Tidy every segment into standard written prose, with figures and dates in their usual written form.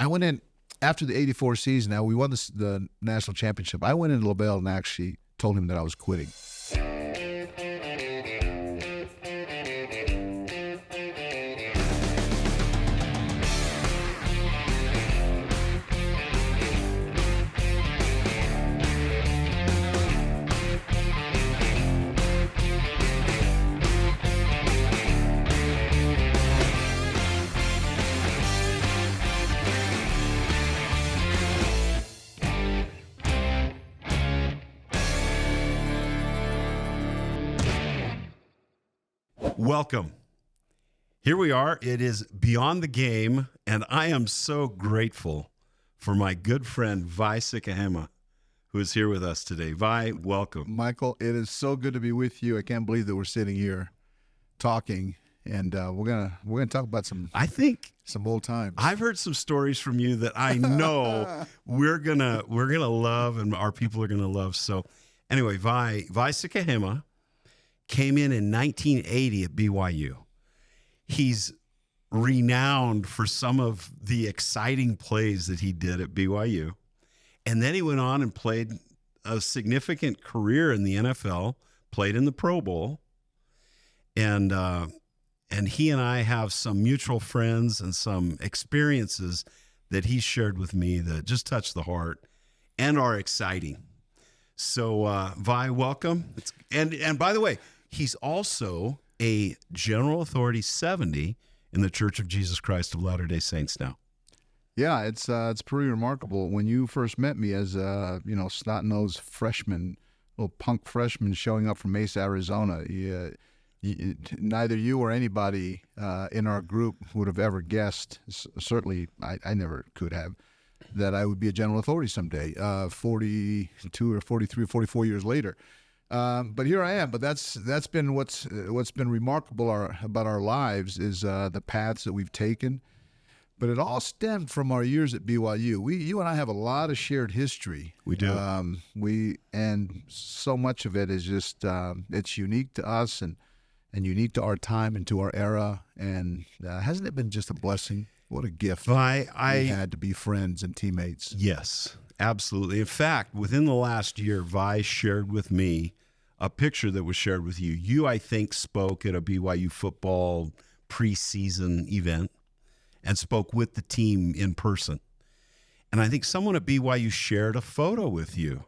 I went in after the '84 season. Now we won the national championship. I went into Lavell and actually told him that I was quitting. Welcome. Here we are. It is Beyond the Game, and I am so grateful for my good friend Vai Sikahema, who is here with us today. Vai, welcome. Michael, it is so good to be with you. I can't believe that we're sitting here talking, and we're gonna talk about some old times. I've heard some stories from you that I know we're gonna love, and our people are gonna love. So, anyway, Vai Sikahema came in 1980 at BYU. He's renowned for some of the exciting plays that he did at BYU. And then he went on and played a significant career in the NFL, played in the Pro Bowl. And he and I have some mutual friends and some experiences that he shared with me that just touch the heart and are exciting. So, Vi, welcome. And by the way, he's also a General Authority 70 in the Church of Jesus Christ of Latter-day Saints now. Yeah, it's pretty remarkable. When you first met me as a snot-nosed freshman, little punk freshman showing up from Mesa, Arizona, neither you or anybody in our group would have ever guessed. Certainly, I never could have, that I would be a General Authority someday. 42 or 43 or 44 years later. But here I am. But that's been what's been remarkable about our lives is the paths that we've taken. But it all stemmed from our years at BYU. You and I have a lot of shared history. We do. And so much of it is just it's unique to us and unique to our time and to our era. And hasn't it been just a blessing? What a gift we had to be friends and teammates. Yes, absolutely. In fact, within the last year, Vi shared with me a picture that was shared with you. You, I think, spoke at a BYU football preseason event and spoke with the team in person. And I think someone at BYU shared a photo with you.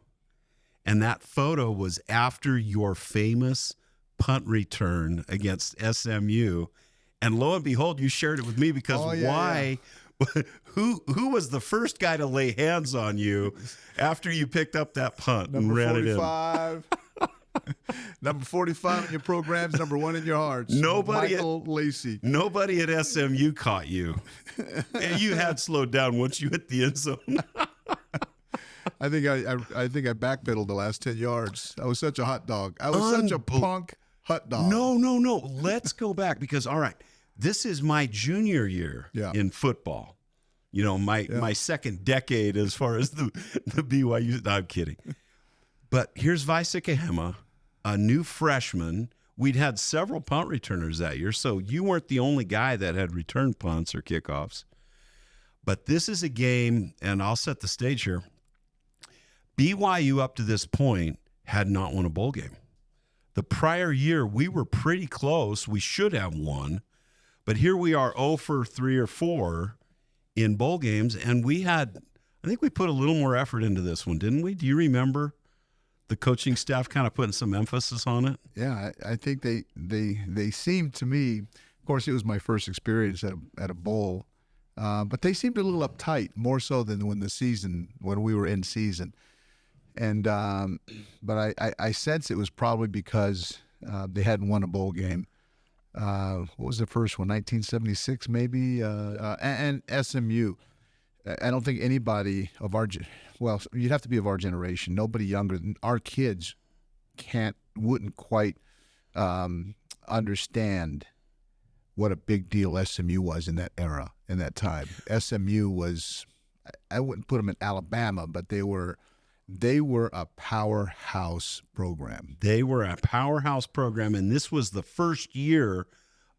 And that photo was after your famous punt return against SMU. And lo and behold, you shared it with me because why? Yeah. Who was the first guy to lay hands on you after you picked up that punt and ran 45. It in? Number 45 in your programs, number 1 in your hearts. Michael Lacey. Nobody at SMU caught you. And you had slowed down once you hit the end zone. I think I backpedaled the last 10 yards. I was such a hot dog. I was such a punk hot dog. No. Let's go back because, all right, this is my junior year in football. You know, my second decade as far as the BYU. No, I'm kidding. But here's Vai Sikahema, a new freshman. We'd had several punt returners that year, so you weren't the only guy that had returned punts or kickoffs. But this is a game, and I'll set the stage here. BYU up to this point had not won a bowl game. The prior year, we were pretty close. We should have won. But here we are 0 for 3 or 4 in bowl games, and I think we put a little more effort into this one, didn't we? Do you remember the coaching staff kind of putting some emphasis on it? Yeah, I think they seemed to me, of course, it was my first experience at a bowl, but they seemed a little uptight, more so than when we were in season. And but I sense it was probably because they hadn't won a bowl game. What was the first one? 1976, maybe, and SMU. I don't think anybody of you'd have to be of our generation. Nobody younger than our kids wouldn't quite understand what a big deal SMU was in that era, in that time. SMU was, I wouldn't put them in Alabama, but they were a powerhouse program. They were a powerhouse program, and this was the first year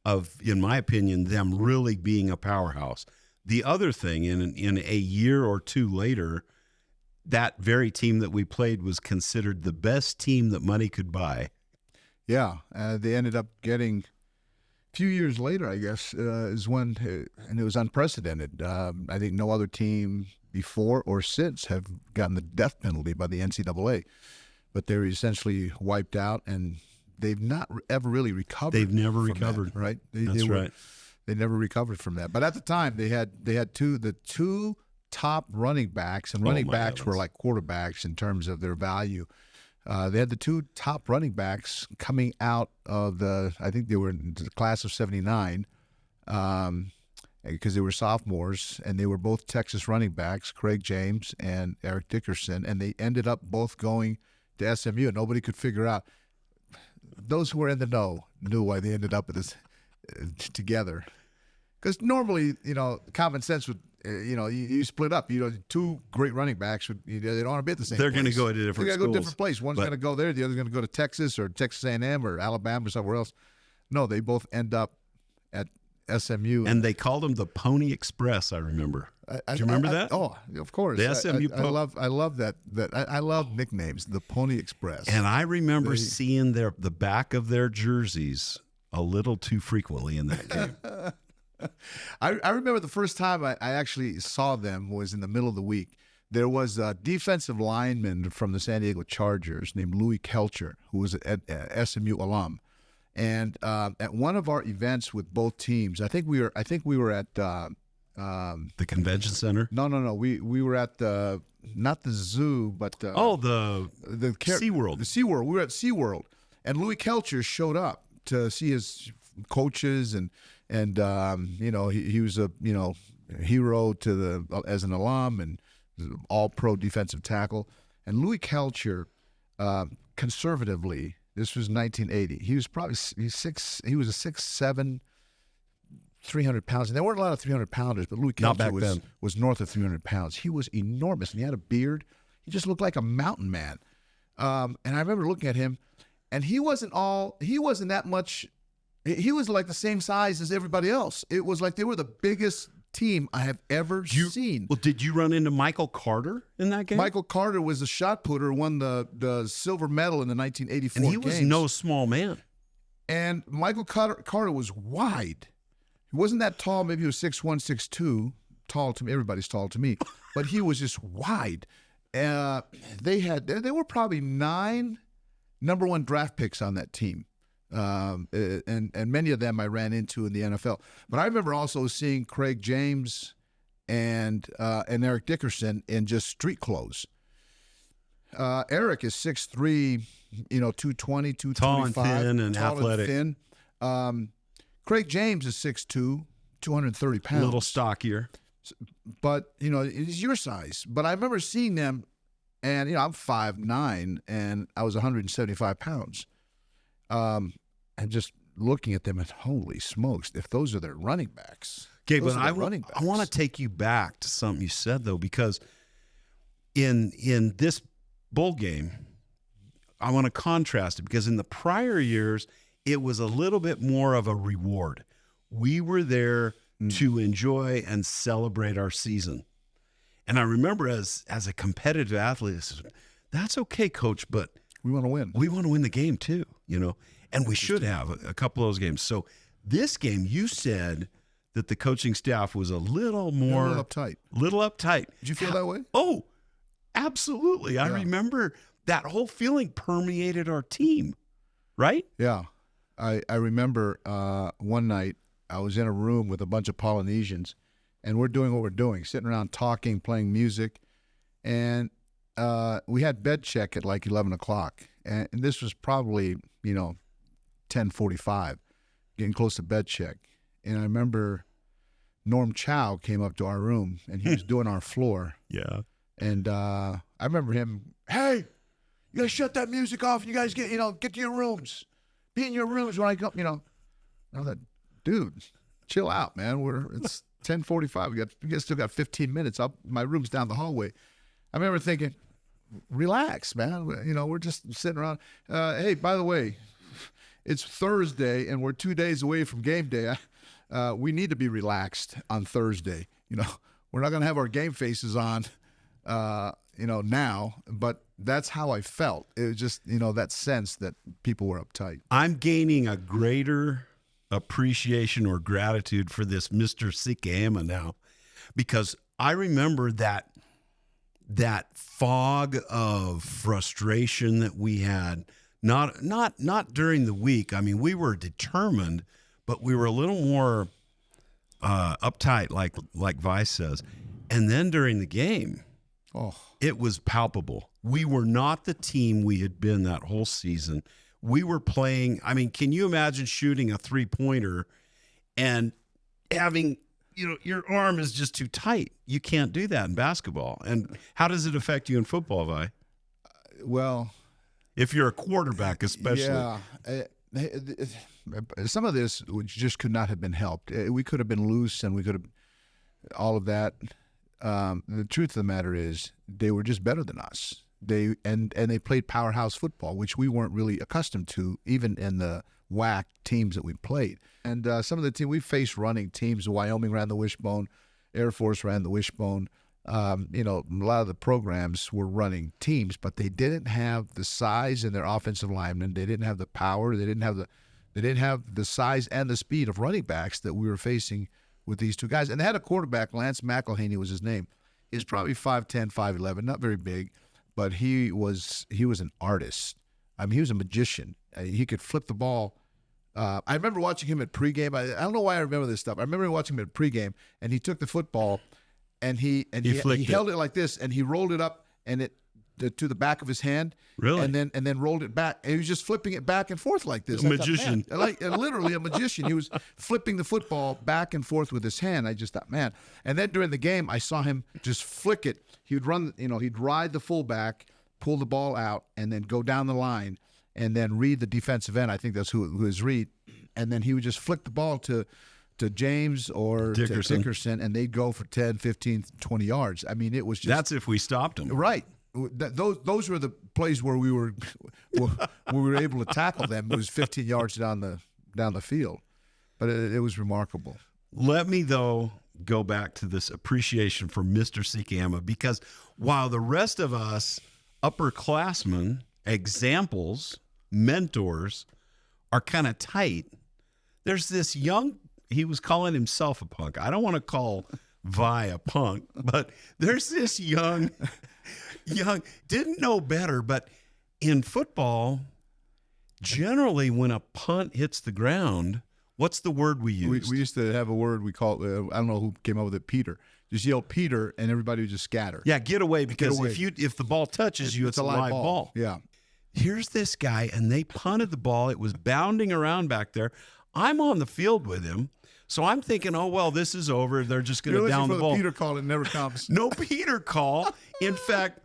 of, in my opinion, them really being a powerhouse. the other thing, in a year or two later, that very team that we played was considered the best team that money could buy. Yeah, they ended up getting a few years later, I guess, is when, and it was unprecedented. I think no other team before or since have gotten the death penalty by the NCAA, but they were essentially wiped out, and they've not ever really recovered. They've never recovered, that, right? That's right. They never recovered from that. But at the time, they had the two top running backs, and running backs were like quarterbacks in terms of their value. They had the two top running backs coming out of I think they were in the class of 79, because they were sophomores, and they were both Texas running backs, Craig James and Eric Dickerson, and they ended up both going to SMU, and nobody could figure out. Those who were in the know knew why they ended up together. Because normally, common sense would, you split up. Two great running backs, they don't want to be at the same place. They're going to go to different schools. They're going to go to different places. One's going to go there, the other's going to go to Texas or Texas A&M or Alabama or somewhere else. No, they both end up at SMU. And they called them the Pony Express, I remember. Do you remember that? Oh, of course. The SMU I love that. I love nicknames, the Pony Express. And I remember seeing the back of their jerseys a little too frequently in that game. I remember the first time I actually saw them was in the middle of the week. There was a defensive lineman from the San Diego Chargers named Louis Kelcher, who was an SMU alum. And at one of our events with both teams, I think we were at the convention center. No. We were at not the zoo, but the SeaWorld. The SeaWorld. We were at SeaWorld, and Louis Kelcher showed up to see his coaches, and he was a hero as an alum and all-pro defensive tackle. And Louis Kelcher, conservatively, this was 1980. He was probably he was a 6'7", 300 pounds. And there weren't a lot of 300-pounders, but Louis Kelcher was north of 300 pounds. He was enormous, and he had a beard. He just looked like a mountain man. And I remember looking at him, and he wasn't that much. He was like the same size as everybody else. It was like they were the biggest team I have ever seen. Well, did you run into Michael Carter in that game? Michael Carter was a shot putter, won the silver medal in the 1984 And he was no small man. And Michael Carter was wide. He wasn't that tall. Maybe he was 6'1", 6'2". Tall to me. Everybody's tall to me. But he was just wide. There were probably 9 number 1 draft picks on that team. And many of them I ran into in the NFL. But I remember also seeing Craig James and Eric Dickerson in just street clothes. Eric is 6'3", 220, 225. Tall and thin and athletic. And thin. Craig James is 6'2", 230 pounds. A little stockier. But, he's your size. But I remember seeing them, and, I'm 5'9", and I was 175 pounds. And just looking at them and holy smokes, if those are their running backs. Okay, but I want to take you back to something you said, though, because in this bowl game, I want to contrast it, because in the prior years, it was a little bit more of a reward. We were there to enjoy and celebrate our season. And I remember as a competitive athlete, I said, that's okay, coach, but we want to win. We want to win the game too, and we should have a couple of those games. So this game, you said that the coaching staff was a little more a little uptight. Did you feel that way? Oh, absolutely. Yeah. I remember that whole feeling permeated our team, right? Yeah. I remember one night I was in a room with a bunch of Polynesians, and we're doing what we're doing, sitting around talking, playing music, and we had bed check at like 11 o'clock, and this was probably 10:45, getting close to bed check. And I remember Norm Chow came up to our room, and he was doing our floor. Yeah. And I remember him, hey, you guys shut that music off, and you guys get to your rooms. Be in your rooms when I come, I thought, dude, chill out, man. It's 10:45. We still got 15 minutes. My room's down the hallway. I remember thinking, relax, man. We're just sitting around. Hey, by the way, it's Thursday, and we're 2 days away from game day. we need to be relaxed on Thursday. We're not going to have our game faces on, now, but that's how I felt. It was just, that sense that people were uptight. I'm gaining a greater appreciation or gratitude for this Mr. Sikahema now, because I remember that fog of frustration that we had, not during the week. I mean, we were determined, but we were a little more uptight, like Vai says. And then during the game, it was palpable. We were not the team we had been that whole season. We were playing, I mean, can you imagine shooting a three-pointer and having, your arm is just too tight? You can't do that in basketball. And how does it affect you in football, Vi? Well, if you're a quarterback, especially. Yeah. Some of this just could not have been helped. We could have been loose, and we could have all of that. The truth of the matter is, they were just better than us. They played powerhouse football, which we weren't really accustomed to, even in the WAC teams that we played. And some of the teams we faced, running teams, Wyoming ran the wishbone, Air Force ran the wishbone. A lot of the programs were running teams, but they didn't have the size in their offensive linemen. They didn't have the power. They didn't have the size and the speed of running backs that we were facing with these two guys. And they had a quarterback, Lance McElhaney was his name. He was probably 5'10", 5'11", not very big, but he was an artist. I mean, he was a magician. He could flip the ball. I remember watching him at pregame. I don't know why I remember this stuff. I remember watching him at pregame, and he took the football, and he held it like this, and he rolled it up and to the back of his hand. Really? And then rolled it back. And he was just flipping it back and forth like this. A magician. Literally a magician. He was flipping the football back and forth with his hand. I just thought, man. And then during the game, I saw him just flick it. He would run, he'd ride the fullback, pull the ball out, and then go down the line, and then read the defensive end. I think that's who his read. And then he would just flick the ball to James or to Dickerson, and they'd go for 10, 15, 20 yards. I mean, it was just... That's if we stopped him. Right. Those were the plays where we were able to tackle them. It was 15 yards down the field, but it was remarkable. Let me, though, go back to this appreciation for Mr. Sikahema, because while the rest of us upperclassmen, examples, mentors, are kind of tight, there's this young, he was calling himself a punk. I don't want to call Vi a punk, but there's this young, didn't know better, but in football, generally when a punt hits the ground, what's the word we use? We used to have a word we call, I don't know who came up with it, Peter. Just yell Peter, and everybody would just scatter. Yeah, get away, because if the ball touches you, it's a live ball. Yeah. Here's this guy, and they punted the ball. It was bounding around back there. I'm on the field with him, so I'm thinking, oh, well, this is over. They're just going to down the ball. Peter call, it never comes. No Peter call. In fact,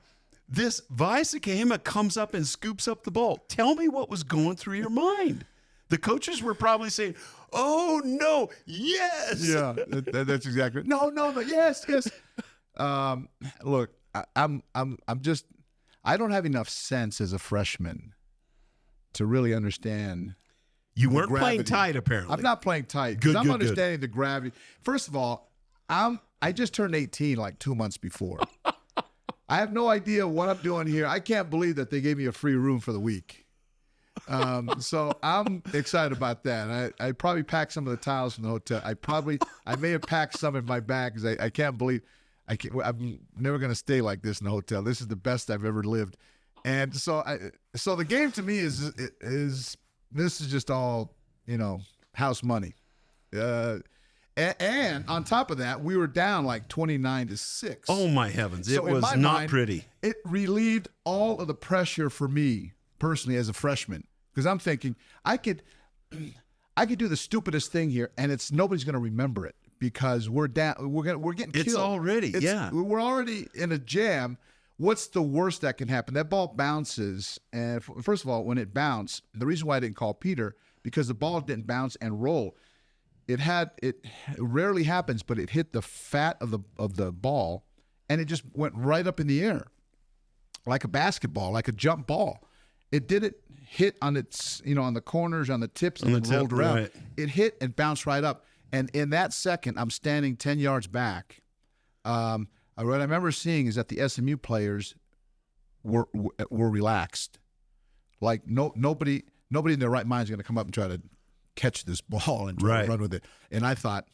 this Vai Sikahema comes up and scoops up the ball. Tell me what was going through your mind. The coaches were probably saying, oh, no, yes. Yeah, that's exactly. No, yes. Look, I'm just, I don't have enough sense as a freshman to really understand. You weren't playing tight, apparently. I'm not playing tight. Good, I'm understanding the gravity. First of all, I just turned 18 like 2 months before. I have no idea what I'm doing here. I can't believe that they gave me a free room for the week. So I'm excited about that. I probably packed some of the towels from the hotel. I may have packed some in my bag because I can't believe I'm never going to stay like this in a hotel. This is the best I've ever lived. And so the game to me is this is just all, house money. And on top of that, we were down like 29-6. Oh, my heavens. It was not pretty. It relieved all of the pressure for me personally as a freshman, because I'm thinking I could do the stupidest thing here, and nobody's going to remember it because we're down. We're getting killed. It's already, yeah. We're already in a jam. What's the worst that can happen? That ball bounces, and first of all, when it bounced, the reason why I didn't call Peter, because the ball didn't bounce and roll. It rarely happens, but it hit the fat of the ball, and it just went right up in the air, like a basketball, like a jump ball. It didn't hit on its, on the corners, on the tips, and then rolled around. Right. It hit and bounced right up. And in that second, I'm standing 10 yards back. What I remember seeing is that the SMU players were relaxed. Like nobody in their right mind is going to come up and try to catch this ball and try to run with it. And I thought,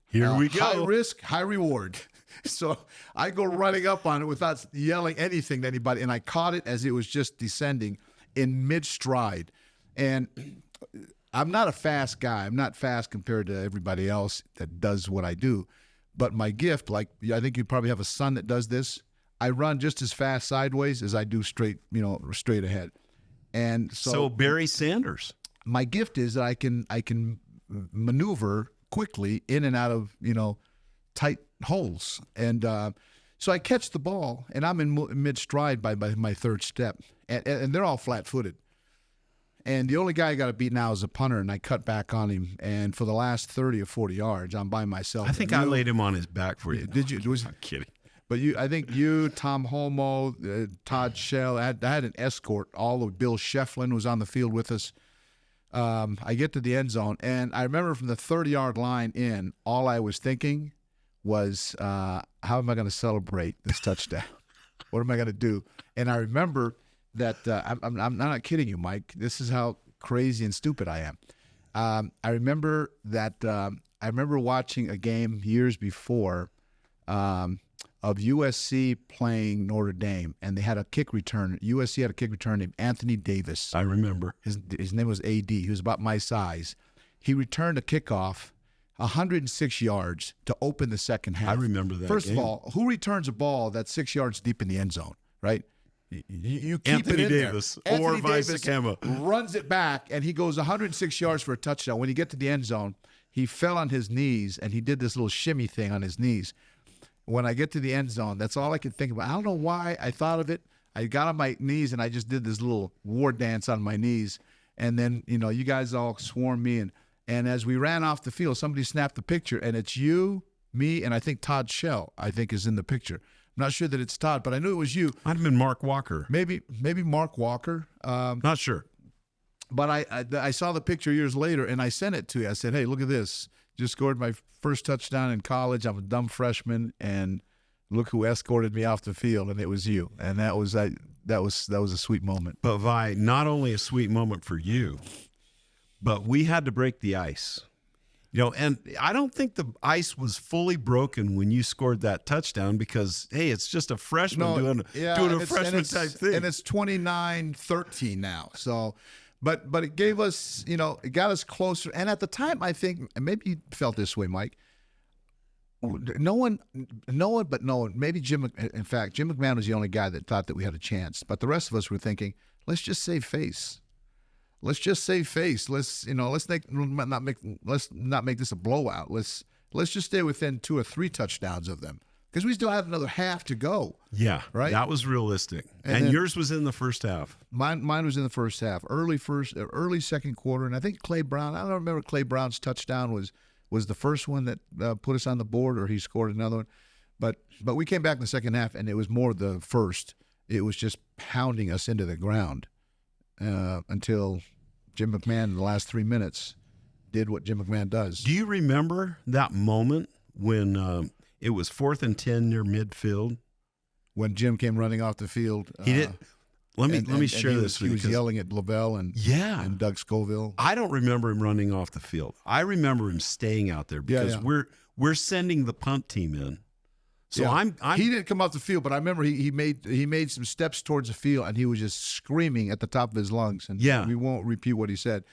here we go. High risk, high reward. So I go running up on it without yelling anything to anybody, and I caught it as it was just descending in mid-stride. And I'm not a fast guy. I'm not fast compared to everybody else that does what I do. But my gift, like I think you probably have a son that does this, I run just as fast sideways as I do straight ahead. And so Barry Sanders. My gift is that I can maneuver quickly in and out of, tight holes. And so I catch the ball, and I'm in mid-stride by my third step. And they're all flat-footed. And the only guy I got to beat now is a punter, and I cut back on him. And for the last 30 or 40 yards, I'm by myself. I think I laid him on his back for you. Did you? I'm kidding. But I think you, Tom Homo, Todd Shell, I had an escort. All of Bill Shefflin was on the field with us. I get to the end zone, and I remember from the 30-yard line in, all I was thinking was, how am I going to celebrate this touchdown? What am I going to do? And I remember that I'm not kidding you, Mike. This is how crazy and stupid I am. I remember that I remember watching a game years before of USC playing Notre Dame, and they had a kick return. USC had a kick return named Anthony Davis. I remember. His name was AD. He was about my size. He returned a kickoff 106 yards to open the second half. I remember that. First of all, who returns a ball that's 6 yards deep in the end zone, right? You keep Anthony it in Davis there. or Anthony Vai Davis Sikahema runs it back, and he goes 106 yards for a touchdown. When you get to the end zone, he fell on his knees, and he did this little shimmy thing on his knees. When I get to the end zone, that's all I could think about. I don't know why I thought of it. I got on my knees, and I just did this little war dance on my knees. And then, you guys all swarmed me. And as we ran off the field, somebody snapped the picture, and it's you, me, and I think Todd Shell, I think, is in the picture. I'm not sure that it's Todd, but I knew it was you. Might have been Mark Walker. Maybe Mark Walker. Not sure. But I saw the picture years later, and I sent it to you. I said, hey, look at this. Just scored my first touchdown in college. I'm a dumb freshman, and look who escorted me off the field, and it was you. And that was a sweet moment. But Vi, not only a sweet moment for you, but we had to break the ice. And I don't think the ice was fully broken when you scored that touchdown because, hey, it's just a freshman doing a freshman type thing. And it's 29-13 now. So, but it gave us, it got us closer. And at the time, I think, and maybe you felt this way, Mike, no one, maybe Jim McMahon was the only guy that thought that we had a chance. But the rest of us were thinking, let's just save face. Let's just save face. Let's not make this a blowout. Let's just stay within 2 or 3 touchdowns of them because we still have another half to go. Yeah, right. That was realistic. And yours was in the first half. Mine was in the first half, early second quarter, and I think Clay Brown. I don't remember Clay Brown's touchdown was the first one that put us on the board, or he scored another one. But we came back in the second half, and it was more the first. It was just pounding us into the ground. Until Jim McMahon in the last 3 minutes did what Jim McMahon does. Do you remember that moment when it was 4th and 10 near midfield? When Jim came running off the field. He did. Let me share this with you. He was yelling at Lavell and Doug Scoville. I don't remember him running off the field. I remember him staying out there because we're sending the punt team in. So I'm he didn't come off the field, but I remember he made some steps towards the field, and he was just screaming at the top of his lungs. And we won't repeat what he said,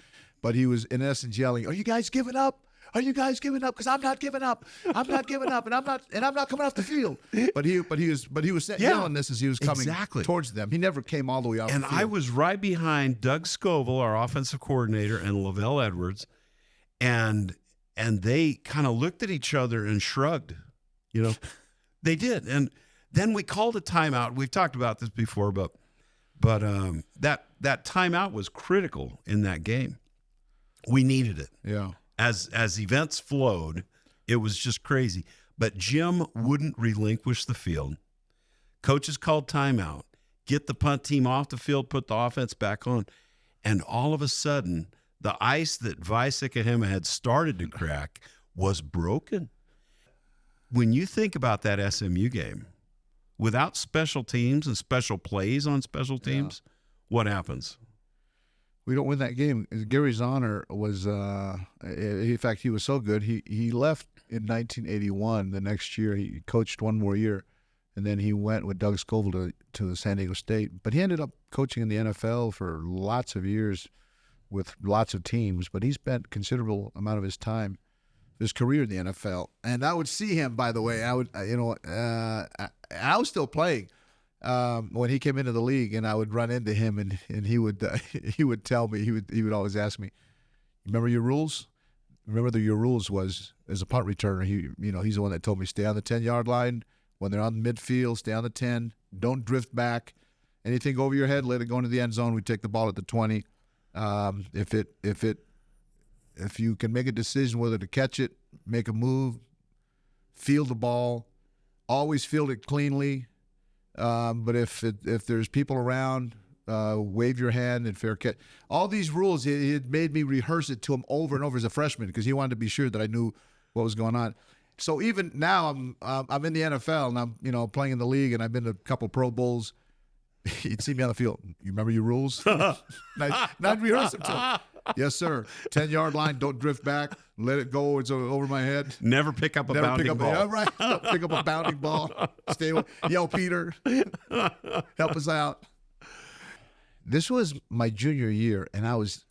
but he was in essence yelling, "Are you guys giving up? Are you guys giving up? Because I'm not giving up. I'm not giving up, and I'm not coming off the field." But he was yelling this as he was coming towards them. He never came all the way off. And the field. I was right behind Doug Scoville, our offensive coordinator, and Lavell Edwards, and they kind of looked at each other and shrugged, They did, and then we called a timeout. We've talked about this before, but that timeout was critical in that game. We needed it. Yeah. As events flowed, it was just crazy. But Jim wouldn't relinquish the field. Coaches called timeout, get the punt team off the field, put the offense back on, and all of a sudden the ice that Vai Sikahema had started to crack was broken. When you think about that SMU game, without special teams and special plays on special teams, what happens? We don't win that game. Gary Zahner was, in fact, he was so good. He left in 1981. The next year, he coached one more year, and then he went with Doug Scoville to San Diego State. But he ended up coaching in the NFL for lots of years with lots of teams. But he spent considerable amount of his time, his career in the NFL. And I would see him, by the way. I was still playing when he came into the league, and I would run into him, and he would tell me, he would always ask me, "Remember your rules?" Remember your rules was, as a punt returner, he's the one that told me, stay on the 10-yard line. When they're on the midfield, stay on the 10. Don't drift back. Anything over your head, let it go into the end zone. We take the ball at the 20. If you can make a decision whether to catch it, make a move, field the ball, always field it cleanly. But if there's people around, wave your hand and fair catch. All these rules, it made me rehearse it to him over and over as a freshman because he wanted to be sure that I knew what was going on. So even now, I'm in the NFL and I'm playing in the league, and I've been to a couple Pro Bowls. He'd see me on the field. You remember your rules? I'd rehearse them to him. Yes, sir. 10-yard line. Don't drift back. Let it go. It's over my head. Never pick up a bounding ball. Right. Don't pick up a bounding ball. Stay away. Yell, Peter. Help us out. This was my junior year, and I was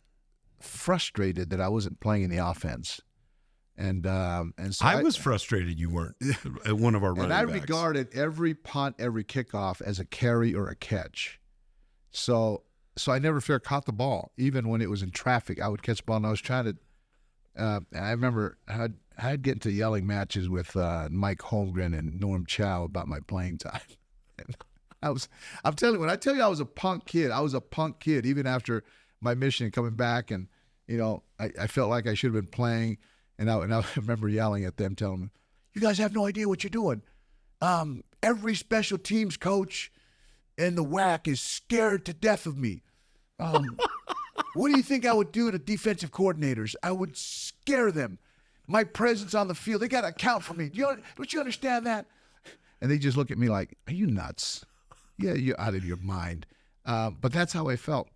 frustrated that I wasn't playing in the offense. And so I was frustrated you weren't at one of our running backs. And I regarded every punt, every kickoff as a carry or a catch. So I never fair caught the ball. Even when it was in traffic, I would catch the ball, and I was trying to I remember I'd get into yelling matches with Mike Holmgren and Norm Chow about my playing time. And I'm telling you, when I tell you I was a punk kid, even after my mission coming back, and I felt like I should have been playing. And I remember yelling at them, telling them, "You guys have no idea what you're doing. Every special teams coach in the WAC is scared to death of me. What do you think I would do to defensive coordinators? I would scare them. My presence on the field, they got to account for me. Don't you understand that?" And they just look at me like, "Are you nuts? Yeah, you're out of your mind." But that's how I felt.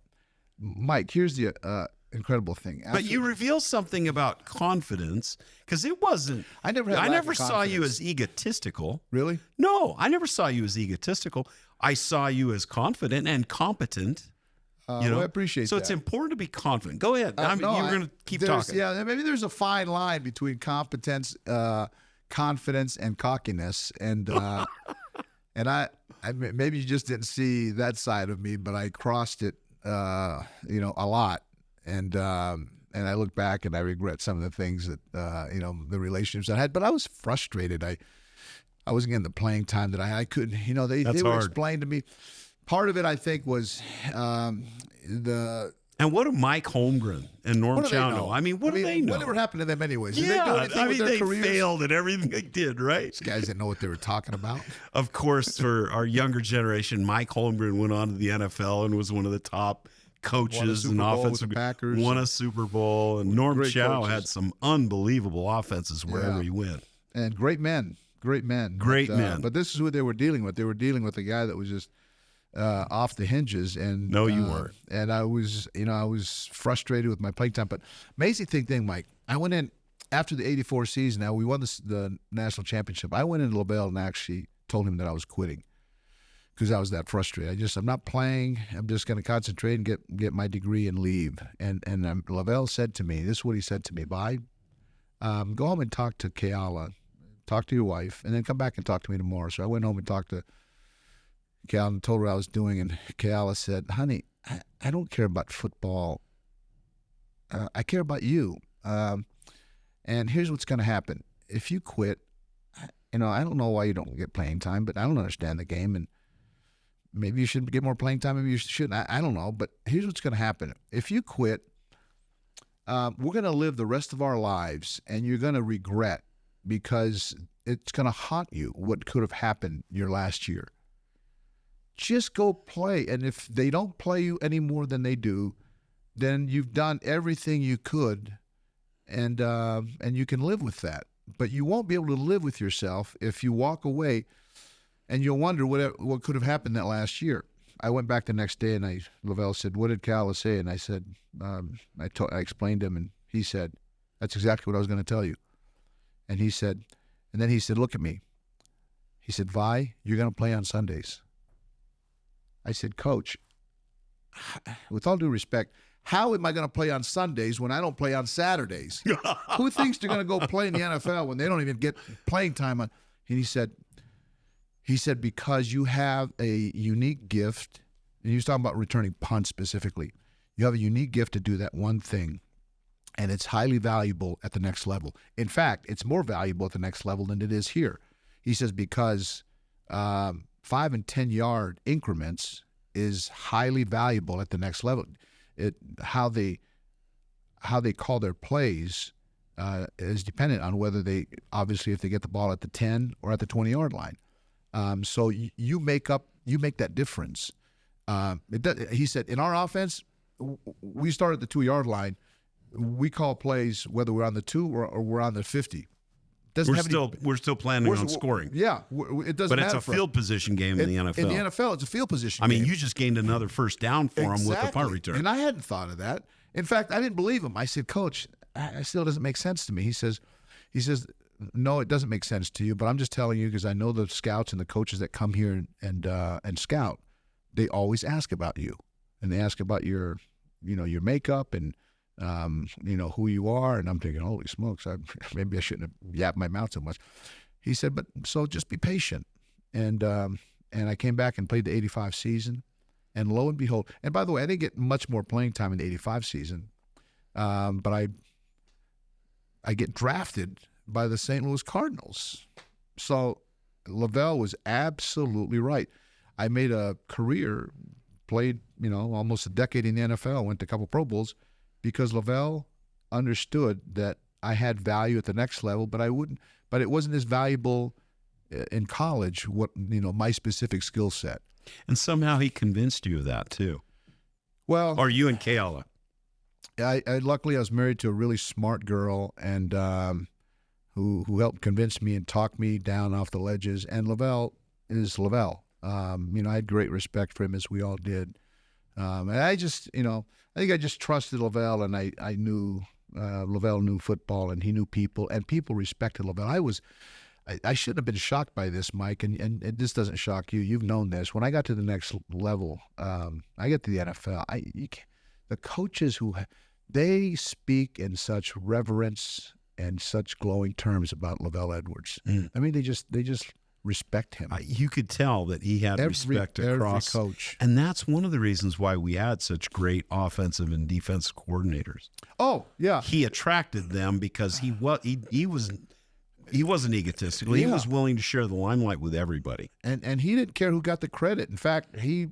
Mike, here's the incredible thing. But you reveal something about confidence, because it wasn't. I never saw you as egotistical. Really? No, I never saw you as egotistical. I saw you as confident and competent. Well, I appreciate that. So it's important to be confident. Go ahead. You were going to keep talking. Yeah, maybe there's a fine line between competence, confidence, and cockiness, and and I maybe you just didn't see that side of me, but I crossed it, a lot. And I look back and I regret some of the things that the relationships I had. But I was frustrated. I wasn't getting the playing time that I couldn't. They would explain to me. Part of it, I think, was the. And what do Mike Holmgren and Norm Chow know? I mean, what do they know? Whatever happened to them, anyways? Did Yeah, they do anything with their they careers? failed at everything they did, right? These guys didn't know what they were talking about. Of course, for our younger generation, Mike Holmgren went on to the NFL and was one of the top coaches and offensive Packers, won a Super Bowl, and Norm Chow coaches. had some unbelievable offenses wherever he went. And great men. But this is who they were dealing with. They were dealing with a guy that was just off the hinges. And no, you weren't. And I was frustrated with my playing time. But amazing thing, Mike. I went in after the '84 season. Now we won the national championship. I went into Lavell and actually told him that I was quitting, because I was that frustrated. I'm not playing. I'm just going to concentrate and get my degree and leave. And Lavell said to me, this is what he said to me: "Vai, go home and talk to Keala, talk to your wife, and then come back and talk to me tomorrow." So I went home and talked to Keala and told her what I was doing. And Keala said, "Honey, I don't care about football. I care about you. And here's what's going to happen. If you quit, I don't know why you don't get playing time, but I don't understand the game, and maybe you should get more playing time. Maybe you shouldn't. I don't know. But here's what's going to happen. If you quit, we're going to live the rest of our lives, and you're going to regret, because it's going to haunt you what could have happened your last year. Just go play. And if they don't play you any more than they do, then you've done everything you could, and you can live with that. But you won't be able to live with yourself if you walk away, and you'll wonder what could have happened that last year. I went back the next day, and Lavell said, "What did Cal say?" And I said, I explained to him, and he said, "That's exactly what I was going to tell you." And then he said, "Look at me." He said, "Vi, you're going to play on Sundays." I said, "Coach, with all due respect, how am I going to play on Sundays when I don't play on Saturdays? Who thinks they're going to go play in the NFL when they don't even get playing time on?" And he said, "Because you have a unique gift," and he was talking about returning punts specifically. "You have a unique gift to do that one thing, and it's highly valuable at the next level. In fact, it's more valuable at the next level than it is here." He says, "Because 5 and 10 yard increments is highly valuable at the next level. How they call their plays is dependent on whether if they get the ball at the 10 or at the 20-yard line. So you make that difference." He said, "In our offense, we start at the 2-yard line. We call plays whether we're on the 2 or we're on the 50. We're still planning on scoring. Yeah, it doesn't. But it's a field position game in the NFL. In the NFL, it's a field position. I mean, game. You just gained another first down for him with the punt return. And I hadn't thought of that. In fact, I didn't believe him. I said, "Coach, it still doesn't make sense to me." He says, "No, it doesn't make sense to you, but I'm just telling you because I know the scouts and the coaches that come here and scout. They always ask about you, and they ask about your makeup and who you are." And I'm thinking, holy smokes, maybe I shouldn't have yapped my mouth so much. He said, "But so just be patient." And I came back and played the 85 season, and lo and behold, and by the way, I didn't get much more playing time in the 85 season, but I get drafted by the St. Louis Cardinals. So Lavell was absolutely right. I made a career, played almost a decade in the NFL, went to a couple Pro Bowls, because Lavell understood that I had value at the next level, but it wasn't as valuable in college, my specific skill set. And somehow he convinced you of that too. Well, or you and Kayla. Luckily I was married to a really smart girl, and who helped convince me and talk me down off the ledges. And Lavell is Lavell. I had great respect for him, as we all did. And I just, I think I just trusted Lavell, and I knew Lavell knew football, and he knew people, and people respected Lavell. I shouldn't have been shocked by this, Mike, and this doesn't shock you. You've known this. When I got to the next level, I get to the NFL. The coaches they speak in such reverence and such glowing terms about Lavell Edwards. I mean, they just respect him. You could tell that he had respect across. Every coach. And that's one of the reasons why we had such great offensive and defensive coordinators. Oh, yeah. He attracted them because he wasn't egotistical. Yeah. He was willing to share the limelight with everybody. And he didn't care who got the credit. In fact, he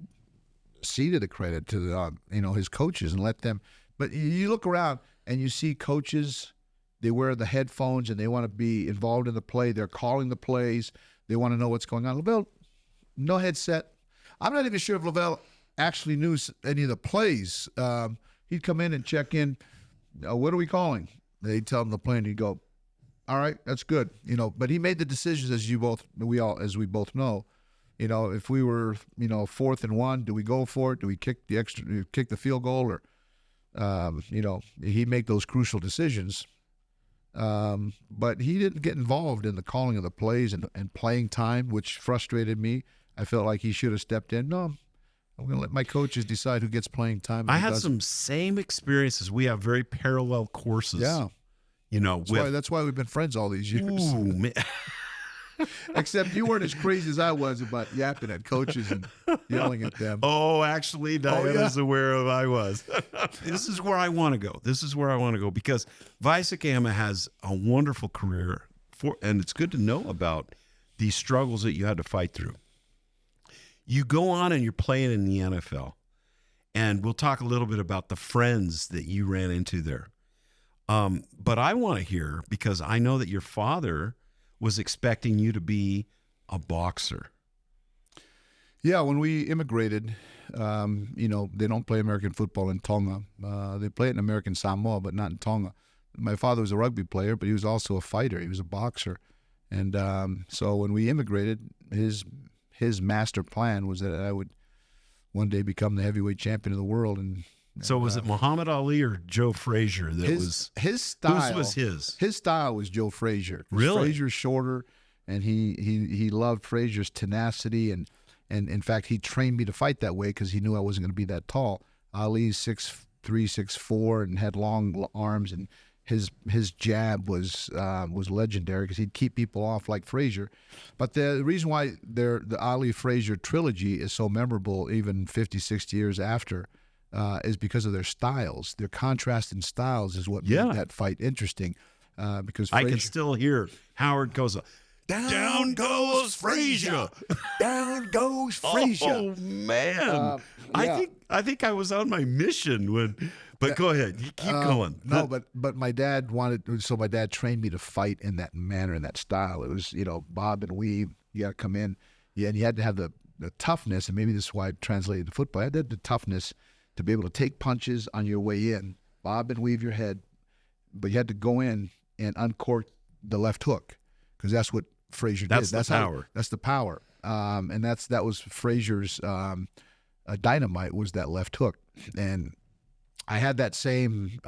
ceded the credit to his coaches and let them. But you look around and you see coaches, they wear the headphones and they want to be involved in the play. They're calling the plays. They want to know what's going on. Lavell, no headset. I'm not even sure if Lavell actually knew any of the plays. He'd come in and check in. What are we calling? They'd tell him the play, and he'd go, "All right, that's good." But he made the decisions, as we both know. If we were 4th and 1, do we go for it? Do we kick the field goal, or he'd make those crucial decisions. But he didn't get involved in the calling of the plays and playing time, which frustrated me. I felt like he should have stepped in. No, I'm going to let my coaches decide who gets playing time. I had some same experiences. We have very parallel courses. Yeah. That's why we've been friends all these years. Ooh, man. Except you weren't as crazy as I was about yapping at coaches and yelling at them. Oh, actually, Diana's aware of I was. This is where I want to go. Because Vai Sikahema has a wonderful career, and it's good to know about these struggles that you had to fight through. You go on and you're playing in the NFL, and we'll talk a little bit about the friends that you ran into there. But I want to hear, because I know that your father was expecting you to be a boxer. Yeah, when we immigrated, they don't play American football in Tonga. They play it in American Samoa, but not in Tonga. My father was a rugby player, but he was also a fighter. He was a boxer. And so when we immigrated, his master plan was that I would one day become the heavyweight champion of the world. And so was it Muhammad Ali or Joe Frazier that was his style? Whose was his? His style was Joe Frazier. Really? Frazier's shorter, and he loved Frazier's tenacity, and in fact he trained me to fight that way because he knew I wasn't going to be that tall. Ali's 6'3", 6'4", and had long arms, and his jab was legendary because he'd keep people off like Frazier. But the reason why the Ali-Frazier trilogy is so memorable even 50, 60 years after is because of their styles. Their contrast in styles is what made that fight interesting. Because Frazier, I can still hear Howard goes, down goes Frazier. Down goes Frazier. Oh man. I think I was on my mission when. But go ahead, you keep going. No, but my dad my dad trained me to fight in that manner, in that style. It was, bob and weave. You got to come in, and you had to have the toughness, and maybe this is why I translated to football. I had the toughness to be able to take punches on your way in, bob and weave your head, but you had to go in and uncork the left hook because that's what Frazier did. That's the power. That's the power, and that was Frazier's dynamite was that left hook, and I had that same.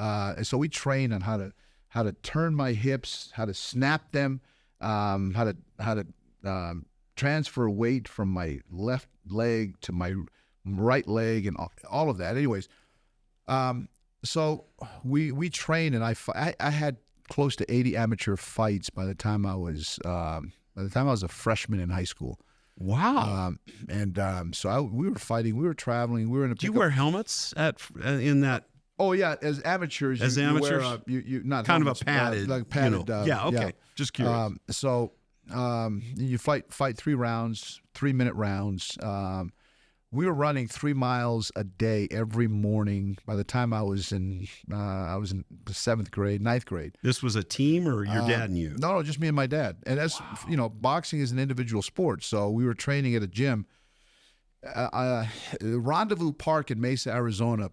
So we trained on how to turn my hips, how to snap them, how to transfer weight from my left leg to my right leg, and all of that. Anyways, so we trained, and I had close to 80 amateur fights by the time I was a freshman in high school. Wow! We were fighting, we were traveling, we were in a. Do you wear helmets in that? Oh yeah, as amateurs. You wear, you not kind helmets, of a padded, like padded. yeah. Okay. Yeah. Just curious. You fight 3 rounds, 3-minute rounds. We were running 3 miles a day every morning. By the time I was in the 7th grade, 9th grade. This was a team, or your dad and you? No, just me and my dad. And that's boxing is an individual sport, so we were training at a gym. Rendezvous Park in Mesa, Arizona,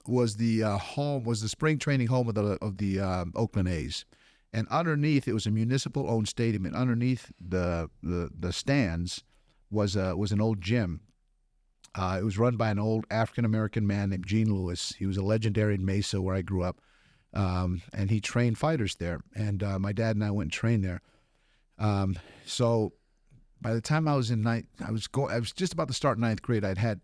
was the spring training home of the Oakland A's, and underneath it was a municipal-owned stadium, and underneath the stands was an old gym. It was run by an old African-American man named Gene Lewis. He was a legendary in Mesa, where I grew up, and he trained fighters there. And my dad and I went and trained there. So by the time I was in I was just about to start 9th grade. I'd had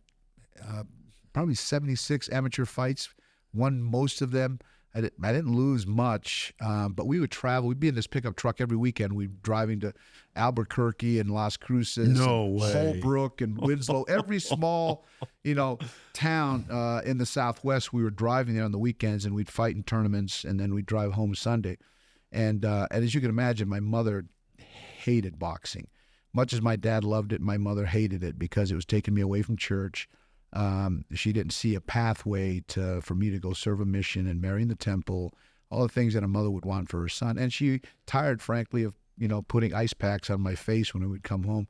probably 76 amateur fights, won most of them. I didn't lose much, but we would travel. We'd be in this pickup truck every weekend. We'd be driving to Albuquerque and Las Cruces, Holbrook and Winslow, every small, town in the Southwest. We were driving there on the weekends, and we'd fight in tournaments, and then we'd drive home Sunday. And as you can imagine, my mother hated boxing. Much as my dad loved it, my mother hated it because it was taking me away from church. She didn't see a pathway for me to go serve a mission and marry in the temple, all the things that a mother would want for her son. And she tired, frankly, of putting ice packs on my face when I would come home.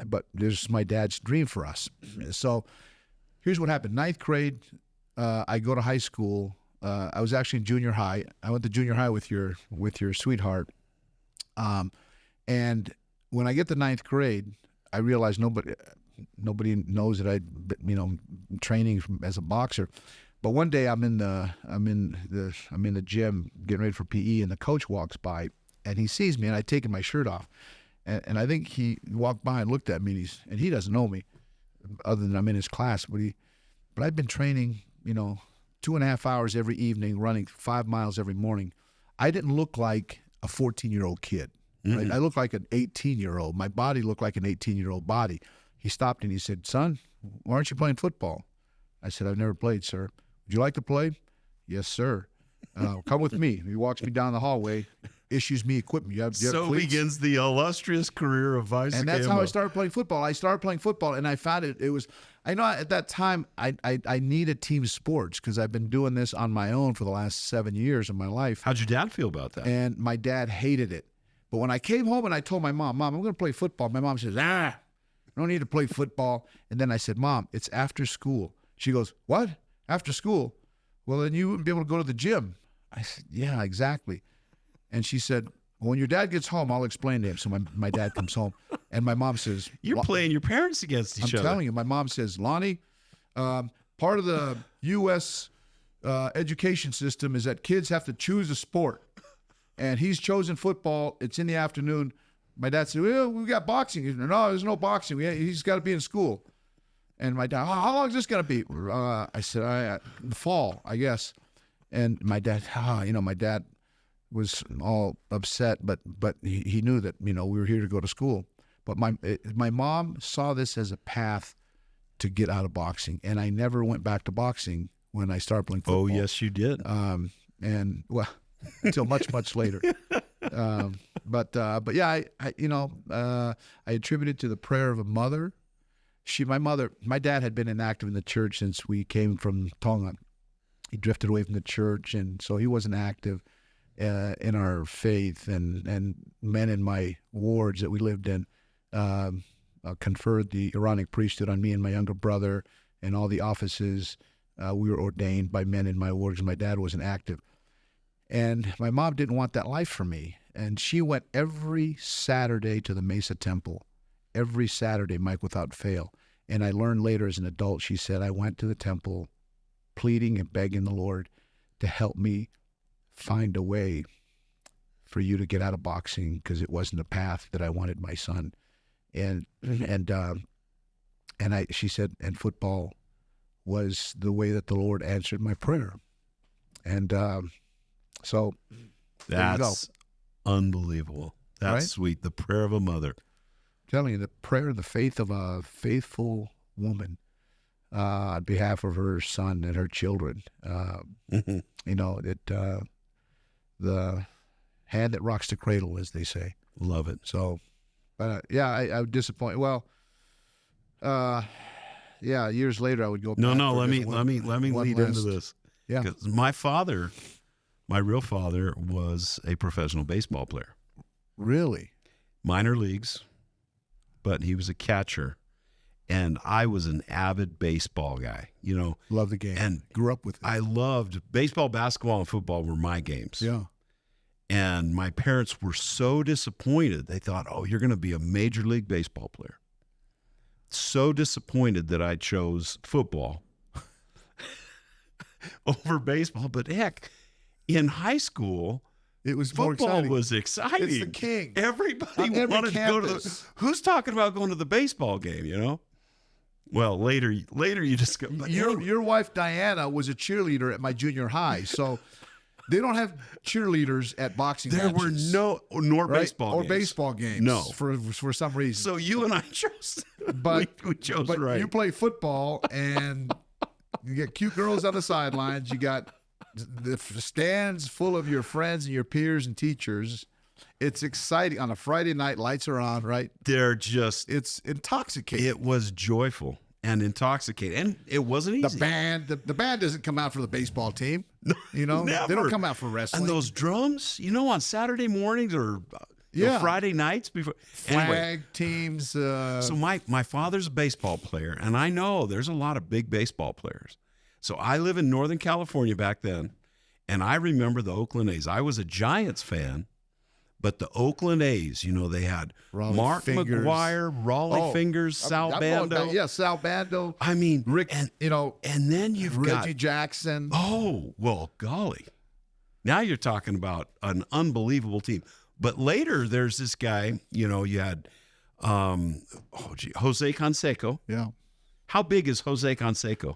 But this is my dad's dream for us. So here's what happened. 9th grade, I go to high school. I was actually in junior high. I went to junior high with your sweetheart. And when I get to 9th grade, I realized nobody knows that I'd training as a boxer. But one day I'm in the gym getting ready for PE, and the coach walks by, and he sees me, and I'd taken my shirt off, and I think he walked by and looked at me, and he doesn't know me, other than I'm in his class. But I've been training 2.5 hours every evening, running 5 miles every morning. I didn't look like a 14-year-old kid. Mm-hmm. Right? I looked like an 18-year-old. My body looked like an 18-year-old body. He stopped and he said, "Son, why aren't you playing football?" I said, "I've never played, sir." "Would you like to play?" "Yes, sir." "Come with me." He walks me down the hallway, issues me equipment. You have so cleats? Begins the illustrious career of Vai Sikahema. And that's how I started playing football. I started playing football, and I found it was, I know at that time I needed team sports because I've been doing this on my own for the last 7 years of my life. How'd your dad feel about that? And my dad hated it. But when I came home and I told my mom, "Mom, I'm going to play football," my mom says, I don't need to play football. And then I said, Mom, it's after school. She goes, what? After school? Well, then you wouldn't be able to go to the gym. I said, yeah, exactly. And she said, when your dad gets home, I'll explain to him. So my dad comes home, and my mom says, You're playing your parents against each other. I'm telling you, my mom says, Lonnie, part of the U.S. Education system is that kids have to choose a sport. And he's chosen football. It's in the afternoon. My dad said, well, we got boxing. He said, no, there's no boxing. He's got to be in school. And my dad, how long is this going to be? I said, the fall, I guess. And my dad, my dad was all upset, but he knew that, we were here to go to school. But my mom saw this as a path to get out of boxing. And I never went back to boxing when I started playing football. Oh, yes, you did. And, well, until much, much later. But yeah, I attribute it to the prayer of a mother. My dad had been inactive in the church since we came from Tonga. He drifted away from the church, and so he wasn't active in our faith. And men in my wards that we lived in conferred the Aaronic priesthood on me and my younger brother, and all the offices. We were ordained by men in my wards, and my dad wasn't active. And my mom didn't want that life for me. And she went every Saturday to the Mesa Temple. Every Saturday, Mike, without fail. And I learned later as an adult, she said, I went to the temple pleading and begging the Lord to help me find a way for you to get out of boxing, because it wasn't a path that I wanted my son. She said, and football was the way that the Lord answered my prayer. And so that's unbelievable. That's right? Sweet. The prayer of a mother. I'm telling you, the prayer, the faith of a faithful woman on behalf of her son and her children. The hand that rocks the cradle, as they say. Love it. So, yeah, I was disappointed. Well, yeah, years later I would go back. No, let me lead into this. Yeah. 'Cause my real father was a professional baseball player. Really? Minor leagues, but he was a catcher. And I was an avid baseball guy, Love the game. And grew up with it. I loved baseball, basketball, and football were my games. Yeah. And my parents were so disappointed. They thought, oh, you're going to be a major league baseball player. So disappointed that I chose football over baseball. But heck, in high school, it was more football exciting. was exciting. It's the king. Everybody On every wanted campus. to go to who's talking about going to the baseball game, Well, later you just go. Your wife Diana was a cheerleader at my junior high, so they don't have cheerleaders at boxing There matches. were nor right? baseball or games. baseball games. No. for some reason. So you and I chose. But we chose but right. you play football, and you get cute girls on the sidelines. You got the stands full of your friends and your peers and teachers. It's exciting. On a Friday night, lights are on, right? It's intoxicating. It was joyful and intoxicating, and it wasn't easy. The band doesn't come out for the baseball team. Never. They don't come out for wrestling. And those drums, on Saturday mornings or Friday nights before flag teams. So my father's a baseball player, and I know there's a lot of big baseball players. So I live in Northern California back then, and I remember the Oakland A's. I was a Giants fan, but the Oakland A's, they had Raleigh Mark Fingers. McGuire, Raleigh Fingers, Sal Bando. Yeah, Sal Bando. I mean, Rick, and then you've got Reggie Jackson. Oh, well, golly. Now you're talking about an unbelievable team. But later there's this guy, you had Jose Canseco. Yeah. How big is Jose Canseco?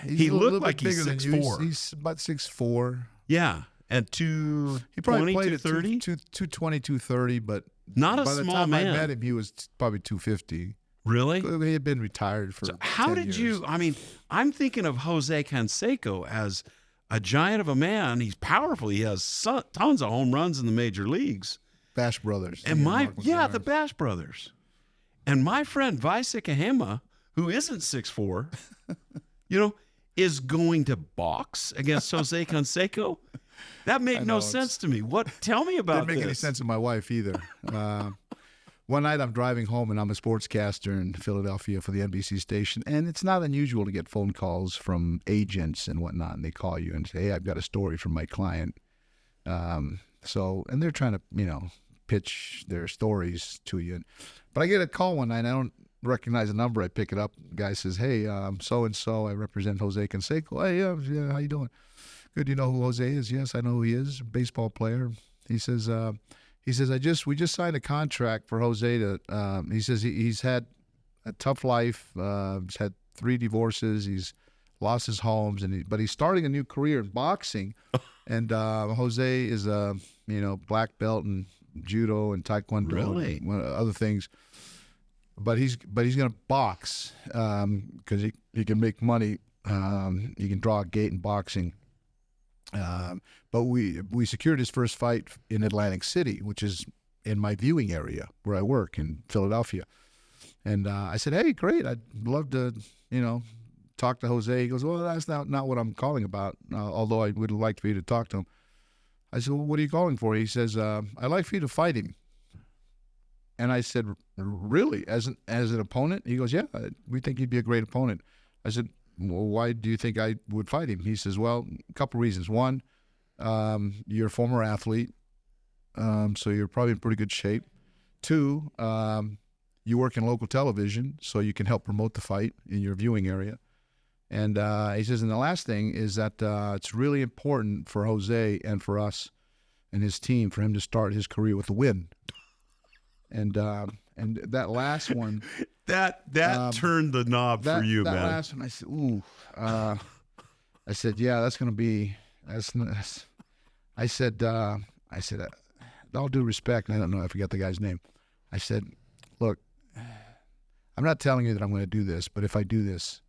He looked like bigger he's than 6'4". He's about 6'4". Yeah. And He probably played at 230? 220, 230, but Not a by the small time man. I met him, he was probably 250. Really? He had been retired for How 10 did years. I'm thinking of Jose Canseco as a giant of a man. He's powerful. He has tons of home runs in the major leagues. Bash Brothers. And Mark McGuire. the Bash Brothers. And my friend Vai Sikahema, who isn't 6'4", is going to box against Jose Canseco. That made no sense to me. Tell me about Didn't make this. any sense to my wife either. one night I'm driving home, and I'm a sportscaster in Philadelphia for the NBC station, and it's not unusual to get phone calls from agents and whatnot, and they call you and say, hey, I've got a story from my client. And they're trying to, pitch their stories to you. But I get a call one night, and I don't recognize the number. I pick it up. The guy says, hey, so-and-so, I represent Jose Canseco. Hey, yeah, how you doing? Good. You know who Jose is? Yes, I know who he is. Baseball player. He says, we just signed a contract for Jose to, he says he's had a tough life. He's had 3 divorces. He's lost his homes, but he's starting a new career in boxing. And Jose is a, black belt in judo and taekwondo really? and other things. But he's going to box because he can make money. He can draw a gate in boxing. But we secured his first fight in Atlantic City, which is in my viewing area where I work in Philadelphia. And I said, hey, great. I'd love to, talk to Jose. He goes, well, that's not what I'm calling about, although I would like for you to talk to him. I said, well, what are you calling for? He says, I'd like for you to fight him. And I said, really? As an opponent? He goes, yeah, we think he'd be a great opponent. I said, well, why do you think I would fight him? He says, well, a couple reasons. One, you're a former athlete, so you're probably in pretty good shape. 2, you work in local television, so you can help promote the fight in your viewing area. And he says, and the last thing is that it's really important for Jose and for us and his team for him to start his career with a win. And that last one, that turned the knob for you, man. That last one, I said, ooh. I said, yeah, that's going to be. I said, all due respect, I don't know, I forget the guy's name. I said, look, I'm not telling you that I'm going to do this, but if I do this,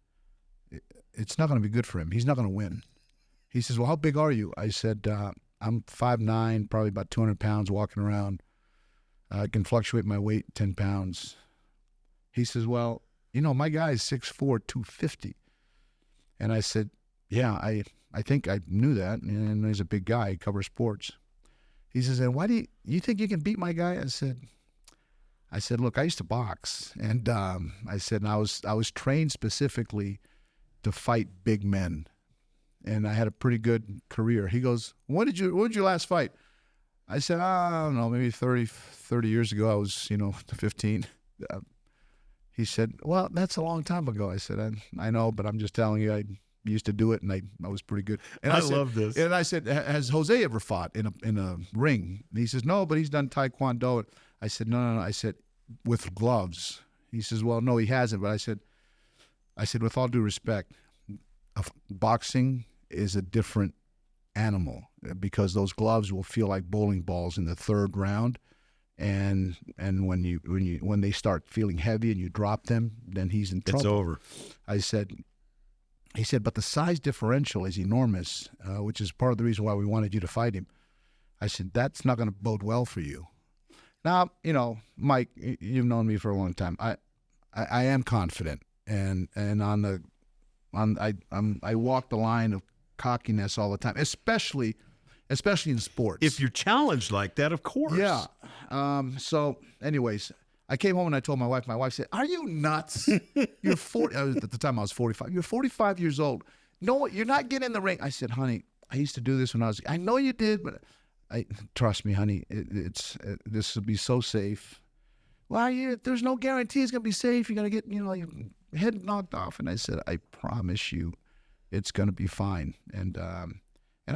it's not going to be good for him. He's not going to win. He says, well, how big are you? I said, I'm 5'9", probably about 200 pounds walking around. I can fluctuate my weight 10 pounds. He says, well, my guy is 6'4", 250. And I said, yeah, I think I knew that. And he's a big guy. He covers sports. He says, and why do you think you can beat my guy? I said, look, I used to box. And I said, and I was trained specifically to fight big men. And I had a pretty good career. He goes, when did your last fight? I said, I don't know, maybe 30 years ago. I was, 15. He said, well, that's a long time ago. I said, I know, but I'm just telling you, I used to do it, and I was pretty good. And I love this. And I said, has Jose ever fought in a ring? And he says, no, but he's done taekwondo. I said, no. I said, with gloves. He says, well, no, he hasn't. But I said, with all due respect, boxing is a different animal because those gloves will feel like bowling balls in the 3rd round. And when they start feeling heavy and you drop them, then he's in trouble. It's over. He said, but the size differential is enormous, which is part of the reason why we wanted you to fight him. I said, that's not going to bode well for you. Now, Mike, you've known me for a long time. I am confident, and I walk the line of cockiness all the time, especially in sports. If you're challenged like that, of course. Yeah. So, anyways, I came home and I told my wife. My wife said, "Are you nuts? You're 40." At the time, I was 45. You're 45 years old. No, you're not getting in the ring. I said, "Honey, I used to do this when I was. I know you did, but trust me, honey. This will be so safe." Well, there's no guarantee it's gonna be safe. You're gonna get your head knocked off. And I said, "I promise you, it's gonna be fine." And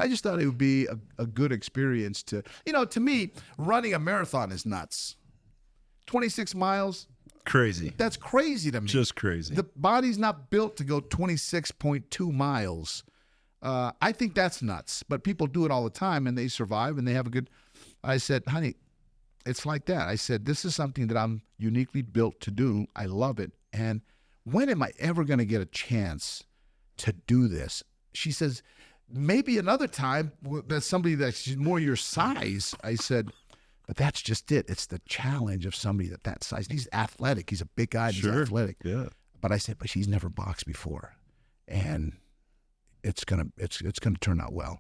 I just thought it would be a good experience to me, running a marathon is nuts. 26 miles. Crazy. That's crazy to me. Just crazy. The body's not built to go 26.2 miles. I think that's nuts. But people do it all the time, and they survive, and they have a good... I said, honey, it's like that. I said, this is something that I'm uniquely built to do. I love it. And when am I ever going to get a chance to do this? She says, maybe another time that's somebody that's more your size. I said, but that's just it. It's the challenge of somebody that size. He's athletic. He's a big guy. Sure. He's athletic. Yeah. But I said, but she's never boxed before, and it's gonna turn out well.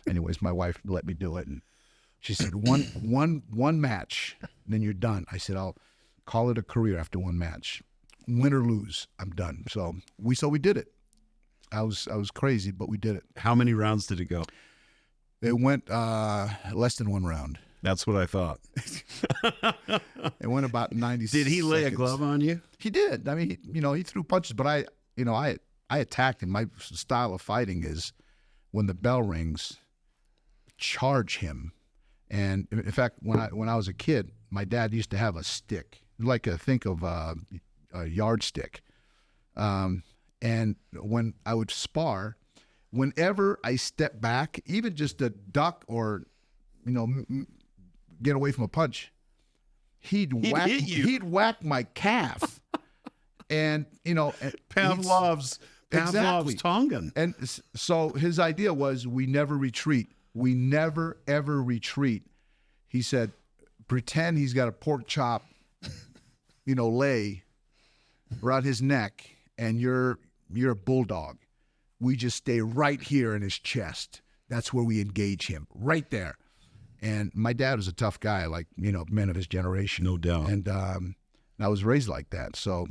Anyways, my wife let me do it. And She said, one match, then you're done. I said, I'll call it a career after one match. Win or lose, I'm done. So we did it. I was crazy, but we did it. How many rounds did it go? It went less than one round. That's what I thought. It went about 90 Did he lay a glove on you? He did. I mean, he threw punches, but I attacked him. My style of fighting is when the bell rings, charge him. And in fact, when I was a kid, my dad used to have a stick, think of a yardstick. And when I would spar, whenever I step back, even just a duck or, get away from a punch, he'd whack my calf. And, Pavlov's Tongan. And so his idea was we never retreat. We never, ever retreat. He said, pretend he's got a pork chop, lay around his neck, and you're a bulldog. We just stay right here in his chest. That's where we engage him, right there. And my dad was a tough guy, like, men of his generation. No doubt. And I was raised like that. So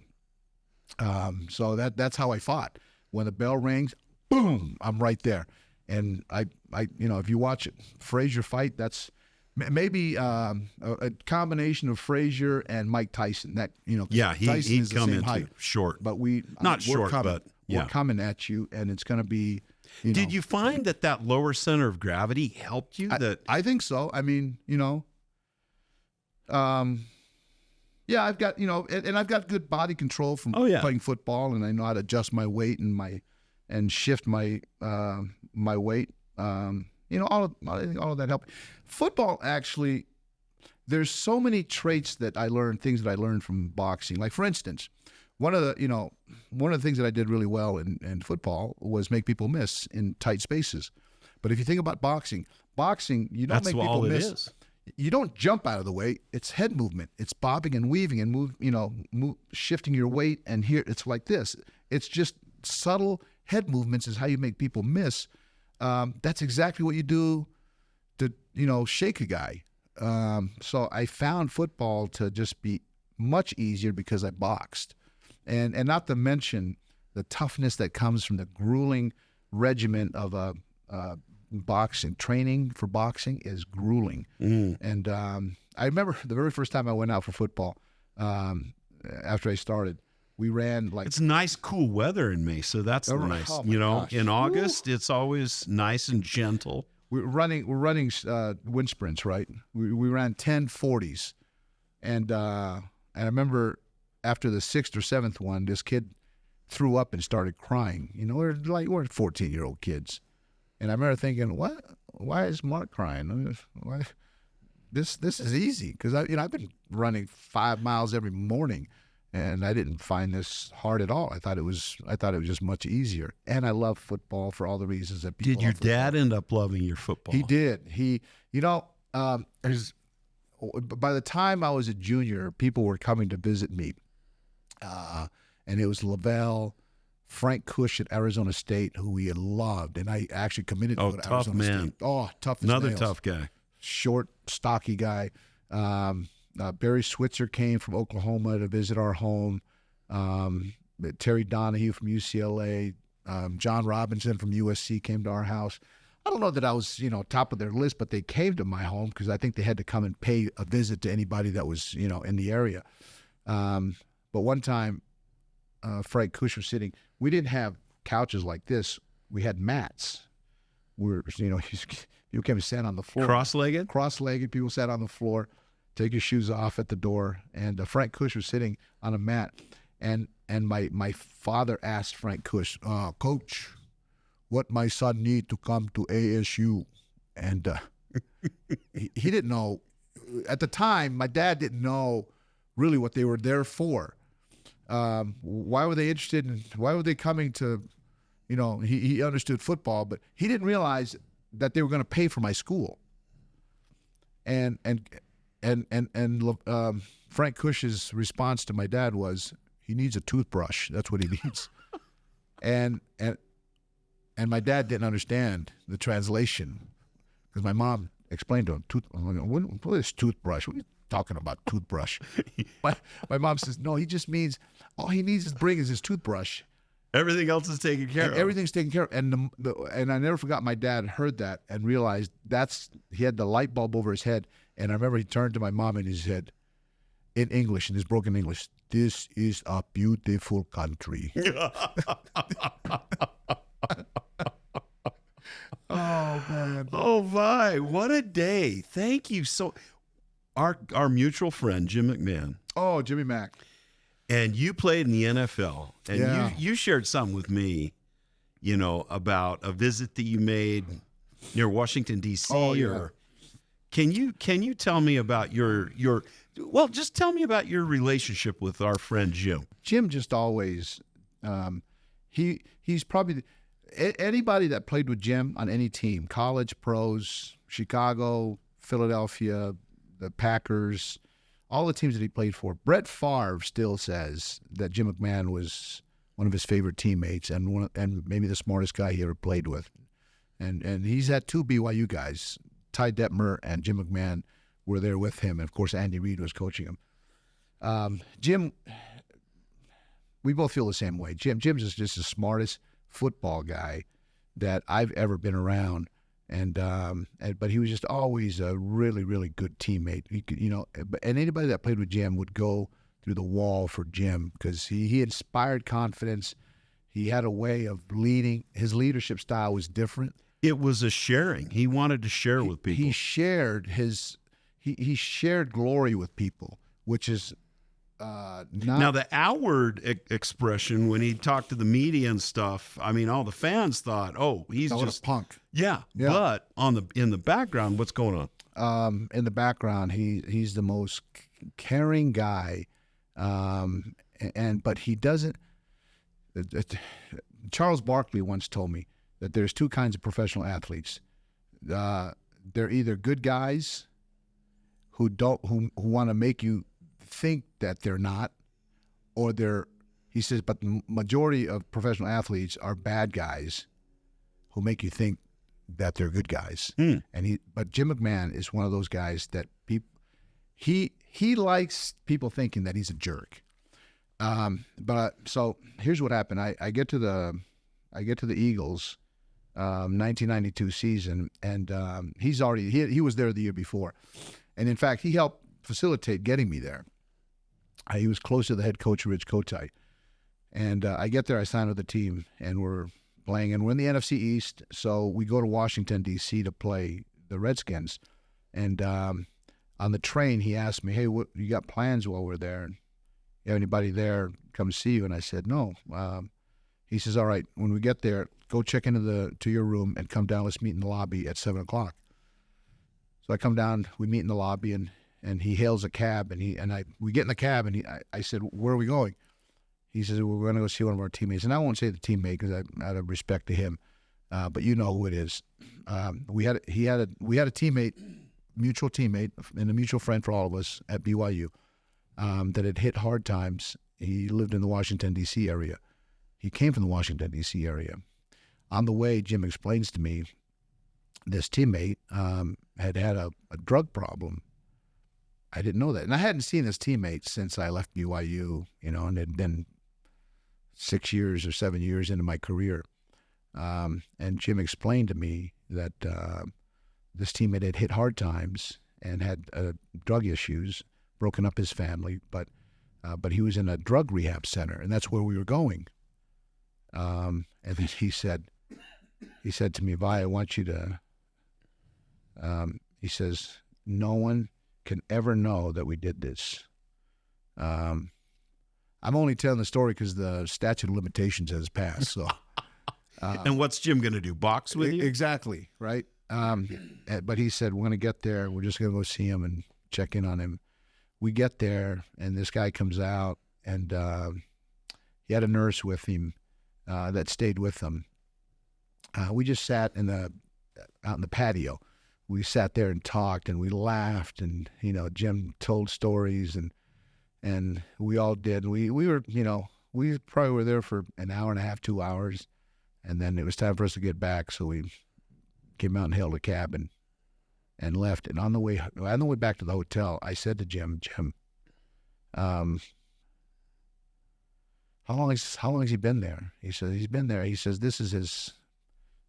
that's how I fought. When the bell rings, boom, I'm right there. And I if you watch it, Frazier fight, that's maybe a combination of Frazier and Mike Tyson. That Tyson he'd come into height, short, but we're coming at you, and it's going to be. Did you find that lower center of gravity helped you? I think so. I mean, yeah, I've got and I've got good body control from playing football, and I know how to adjust my weight and shift my my weight. I think all of that helped. Football, actually, there's so many traits that I learned, things that I learned from boxing. Like, for instance, one of the things that I did really well in football was make people miss in tight spaces. But if you think about boxing, you don't make people miss. You don't jump out of the way. It's head movement. It's bobbing and weaving and shifting your weight. And here it's like this. It's just subtle head movements is how you make people miss. That's exactly what you do to shake a guy. So I found football to just be much easier because I boxed. And not to mention the toughness that comes from the grueling regimen of boxing. Training for boxing is grueling. And I remember the very first time I went out for football, after I started, we ran it's nice, cool weather in Mesa. That's nice. Gosh. In August, it's always nice and gentle. We're running wind sprints, right? We ran 10:40s, and I remember after the 6th or 7th one, this kid threw up and started crying. We're 14-year-old kids, and I remember thinking, what? Why is Mark crying? Why? This is easy because I've been running 5 miles every morning. And I didn't find this hard at all. I thought it was just much easier. And I love football for all the reasons that people. Did your dad end up loving your football? He did. By the time I was a junior, people were coming to visit me, and it was Lavell, Frank Cush at Arizona State, who we had loved, and I actually committed to go to tough Arizona man. State. Oh, tough as Another nails. tough guy. Short, stocky guy. Barry Switzer came from Oklahoma to visit our home. Terry Donahue from UCLA. John Robinson from USC came to our house. I don't know that I was, top of their list, but they came to my home because I think they had to come and pay a visit to anybody that was, in the area. But one time, Frank Cush was sitting. We didn't have couches like this. We had mats. People came and sat on the floor. Cross-legged? Cross-legged. People sat on the floor. Take your shoes off at the door, and Frank Cush was sitting on a mat, and my father asked Frank Cush, Coach, what my son need to come to ASU? And he didn't know. At the time, my dad didn't know really what they were there for. Why were they interested in? Why were they coming to? He understood football, but he didn't realize that they were going to pay for my school. And Frank Cush's response to my dad was, he needs a toothbrush. That's what he needs. and my dad didn't understand the translation because my mom explained to him, I'm like, what is toothbrush? What are you talking about, toothbrush? my mom says, no, he just means all he needs to bring is his toothbrush. Everything else is taken care of. Everything's taken care of. And and I never forgot my dad heard that and realized he had the light bulb over his head. And I remember he turned to my mom and he said, in English, in his broken English, "This is a beautiful country." Oh, man. Oh, Vai, what a day. Thank you. So our mutual friend, Jim McMahon. Oh, Jimmy Mac. And you played in the NFL, and Yeah. you shared something with me, about a visit that you made near Washington, D.C. Oh, yeah. Or can you tell me about just tell me about your relationship with our friend Jim. Jim just always, he's probably anybody that played with Jim on any team, college, pros, Chicago, Philadelphia, the Packers, all the teams that he played for. Brett Favre still says that Jim McMahon was one of his favorite teammates and maybe the smartest guy he ever played with. And he's had two BYU guys, Ty Detmer and Jim McMahon, were there with him. And, of course, Andy Reid was coaching him. Jim, we both feel the same way. Jim's just the smartest football guy that I've ever been around. But he was just always a really, really good teammate. He could, and anybody that played with Jim would go through the wall for Jim because he inspired confidence. He had a way of leading. His leadership style was different. It was a sharing. He wanted to share with people. He shared he shared glory with people, which is not. Now the outward expression when he talked to the media and stuff, I mean, all the fans thought, "Oh, he's just a punk." Yeah. But in the background, what's going on? In the background, he's the most caring guy, but he doesn't. Charles Barkley once told me that there's two kinds of professional athletes. They're either good guys who want to make you think that they're not, or he says, but the majority of professional athletes are bad guys who make you think that they're good guys. But Jim McMahon is one of those guys that he likes people thinking that he's a jerk. So here's what happened. I get to the Eagles, 1992 season, and he was there the year before, and in fact he helped facilitate getting me there. He was close to the head coach, Rich Kotite, and I get there. I sign with the team, and we're playing, and we're in the NFC East. So we go to Washington D.C. to play the Redskins, and on the train he asked me, "Hey, what you got plans while we're there? And you have anybody there come see you?" And I said, "No." He says, "All right, when we get there, go check into to your room and come down. Let's meet in the lobby at 7:00. So I come down, we meet in the lobby, and he hails a cab, and we get in the cab, and I said, "Where are we going?" He says, "We're going to go see one of our teammates." And I won't say the teammate because out of respect to him, but you know who it is. We had a teammate, mutual teammate, and a mutual friend for all of us at BYU that had hit hard times. He lived in the Washington, D.C. area. He came from the Washington, D.C. area. On the way, Jim explains to me this teammate had a drug problem. I didn't know that. And I hadn't seen this teammate since I left BYU, and it had been 6 years or 7 years into my career. And Jim explained to me that this teammate had hit hard times and had drug issues, broken up his family, but he was in a drug rehab center, and that's where we were going. And then he said to me, "Vai, I want you to," he says, "no one can ever know that we did this." I'm only telling the story because the statute of limitations has passed. So, and what's Jim going to do? Box with you? Exactly, right? But he said, "We're going to get there. We're just going to go see him and check in on him." We get there, and this guy comes out, and he had a nurse with him that stayed with him. We just sat out in the patio. We sat there and talked, and we laughed, and Jim told stories, and we all did. We were, we probably were there for an hour and a half, 2 hours, and then it was time for us to get back. So we came out and hailed a cab, and and left. And on the way back to the hotel, I said to Jim, how long has he been there? He said he's been there. He says this is his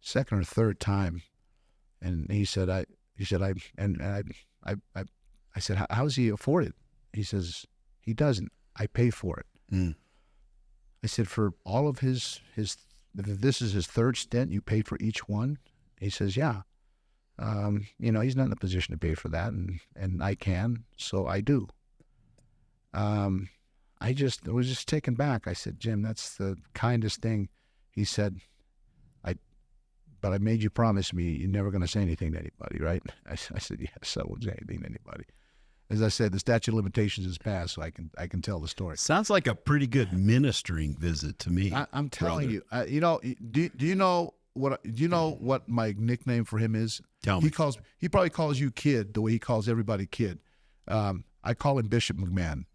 second or third time, and he said I said how does he afford it? He says he doesn't. I pay for it. Mm. I said for all of his this is his third stint. You paid for each one. He says yeah. He's not in a position to pay for that, and I can, so I do. I was just taken back. I said, Jim, that's the kindest thing. He said, but I made you promise me you're never going to say anything to anybody, right? I said, yes, I won't say anything to anybody. As I said, the statute of limitations is passed, so I can tell the story. Sounds like a pretty good ministering visit to me. I'm telling you. Do you know what my nickname for him is? Tell me. He probably calls you kid the way he calls everybody kid. I call him Bishop McMahon.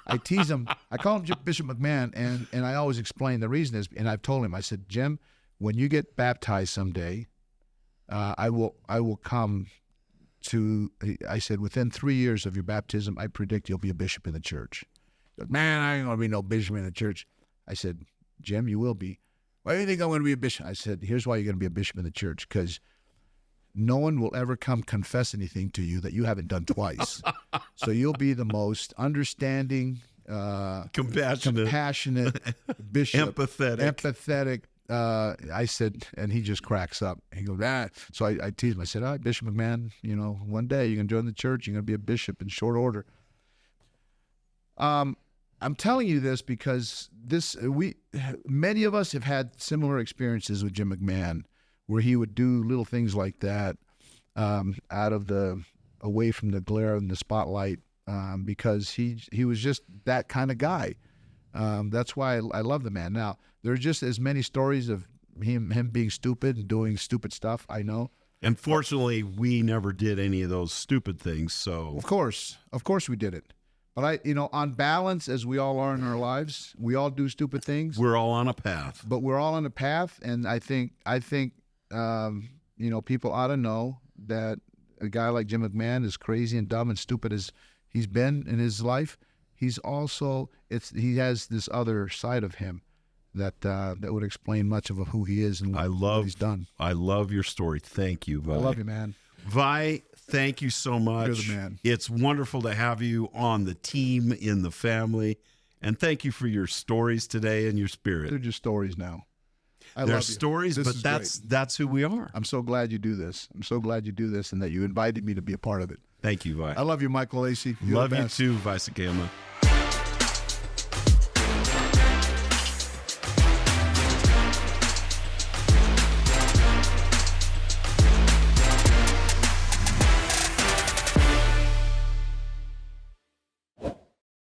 I tease him. I call him Bishop McMahon, and I always explain the reason is, and I've told him, I said, Jim, when you get baptized someday, I will come to, I said, within 3 years of your baptism, I predict you'll be a bishop in the church. He goes, man, I ain't going to be no bishop in the church. I said, Jim, you will be. Why do you think I'm going to be a bishop? I said, here's why you're going to be a bishop in the church, because no one will ever come confess anything to you that you haven't done twice. So you'll be the most understanding, compassionate bishop. Empathetic. I said, and he just cracks up. He goes, ah. So I teased him. I said, Bishop McMahon, one day you're going to join the church. You're going to be a bishop in short order. I'm telling you this because many of us have had similar experiences with Jim McMahon, where he would do little things like that, away from the glare and the spotlight, because he was just that kind of guy. That's why I love the man. Now, there's just as many stories of him being stupid and doing stupid stuff, I know. Unfortunately, we never did any of those stupid things. So Of course we did it. But on balance, as we all are in our lives, we all do stupid things. We're all on a path. But we're all on a path, and I think people ought to know that a guy like Jim McMahon, as crazy and dumb and stupid as he's been in his life, he has this other side of him that would explain much of who he is and what he's done. I love your story. Thank you, Vai. I love you, man. Vai, thank you so much. You're the man. It's wonderful to have you on the team, in the family, and thank you for your stories today and your spirit. They're just stories now. They're stories, but that's who we are. I'm so glad you do this. I'm so glad you do this and that you invited me to be a part of it. Thank you, Vi. I love you, Mike Lacey. Love you too, Vai Sikahema.